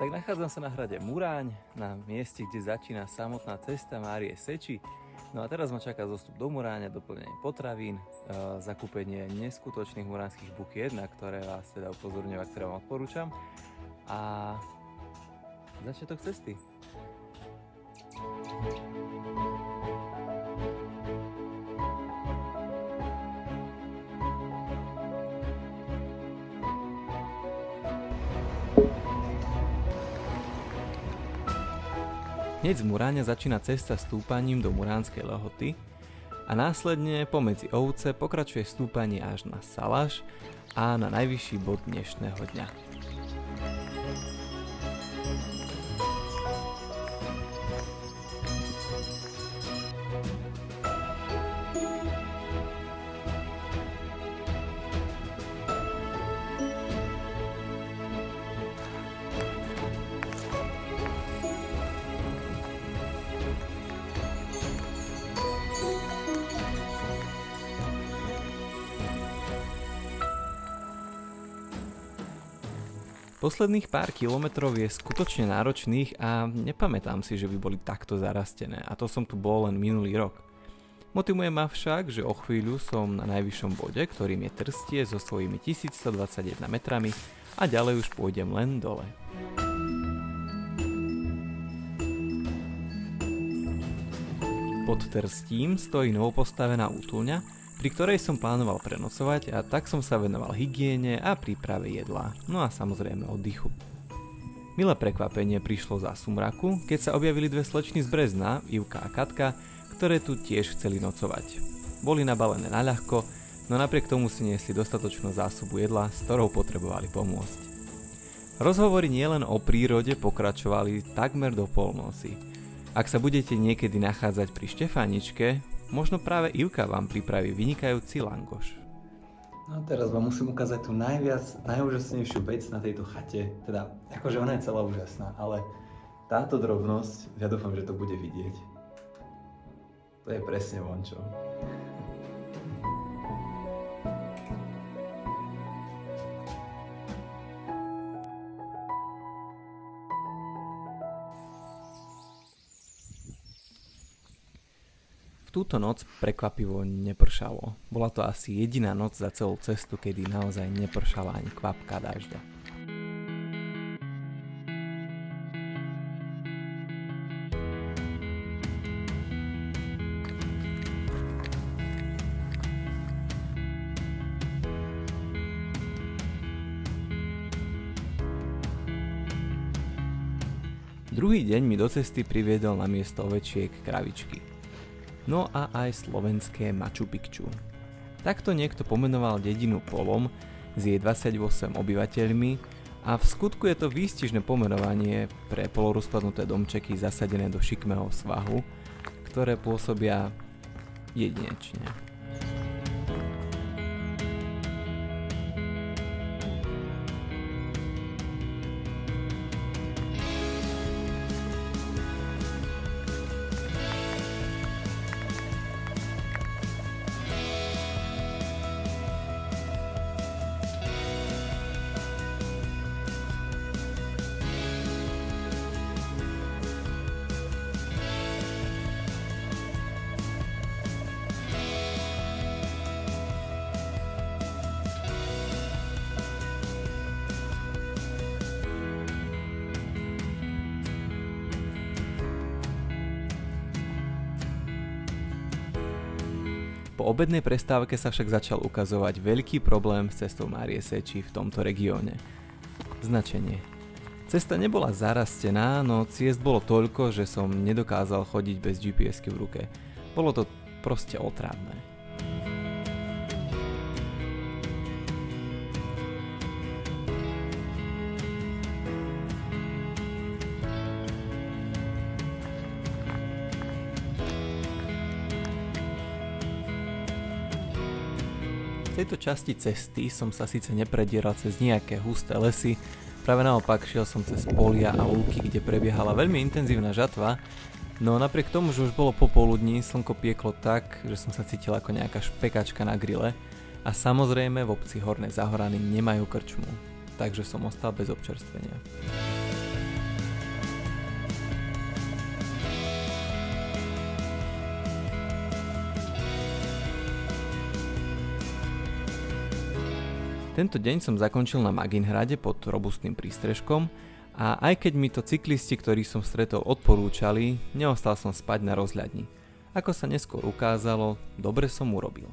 Tak nachádzam sa na hrade Muráň, na mieste, kde začína samotná cesta Márie Seči. No a teraz ma čaká zostup do Muráňa, doplnenie potravín, zakúpenie neskutočných muránskych bukiet, na ktoré vás teda upozorňujem, ktoré vám odporúčam. A začiatok cesty. Hneď z Muráňa začína cesta stúpaním do Muránskej Lehoty a následne pomedzi ovce pokračuje stúpanie až na Salaš a na najvyšší bod dnešného dňa. Posledných pár kilometrov je skutočne náročných a nepamätám si, že by boli takto zarastené, a to som tu bol len minulý rok. Motivuje ma však, že o chvíľu som na najvyššom bode, ktorým je Trstie so svojimi 1121 metrami, a ďalej už pôjdem len dole. Pod Trstím stojí novopostavená útulňa, pri ktorej som plánoval prenocovať, a tak som sa venoval hygiene a príprave jedla, no a samozrejme oddychu. Milé prekvapenie prišlo za sumraku, keď sa objavili dve slečny z Brezna, Ivka a Katka, ktoré tu tiež chceli nocovať. Boli nabalené naľahko, no napriek tomu si niesli dostatočnú zásobu jedla, s ktorou potrebovali pomôcť. Rozhovory nielen o prírode pokračovali takmer do polnoci. Ak sa budete niekedy nachádzať pri Štefaničke, možno práve Ivka vám pripraví vynikajúci langoš. No a teraz vám musím ukázať tú najúžasnejšiu vec na tejto chate. Teda, akože ona je celá úžasná, ale táto drobnosť, ja dúfam, že to bude vidieť. To je presne vončo. Túto noc prekvapivo nepršalo. Bola to asi jediná noc za celú cestu, kedy naozaj nepršala ani kvapka dažďa. Druhý deň mi do cesty priviedol na miesto ovečiek kravičky. No a aj slovenské Machu Picchu. Takto niekto pomenoval dedinu Polom s jej 28 obyvateľmi, a v skutku je to výstižné pomenovanie pre polorozpadnuté domčeky zasadené do šikmého svahu, ktoré pôsobia jedinečne. Po obednej prestávke sa však začal ukazovať veľký problém s cestou Márie Seči v tomto regióne. Značenie. Cesta nebola zarastená, no ciest bolo toľko, že som nedokázal chodiť bez GPS-ky v ruke. Bolo to proste otrávne. V tejto časti cesty som sa síce nepredieral cez nejaké husté lesy, práve naopak šiel som cez polia a lúky, kde prebiehala veľmi intenzívna žatva, no napriek tomu, že už bolo popoludní, slnko pieklo tak, že som sa cítil ako nejaká špekačka na grille, a samozrejme v obci Horné Zahorany nemajú krčmu, takže som ostal bez občerstvenia. Tento deň som zakončil na Maginhrade pod robustným prístrežkom a aj keď mi to cyklisti, ktorých som stretol, odporúčali, neostal som spať na rozhľadni. Ako sa neskôr ukázalo, dobre som urobil.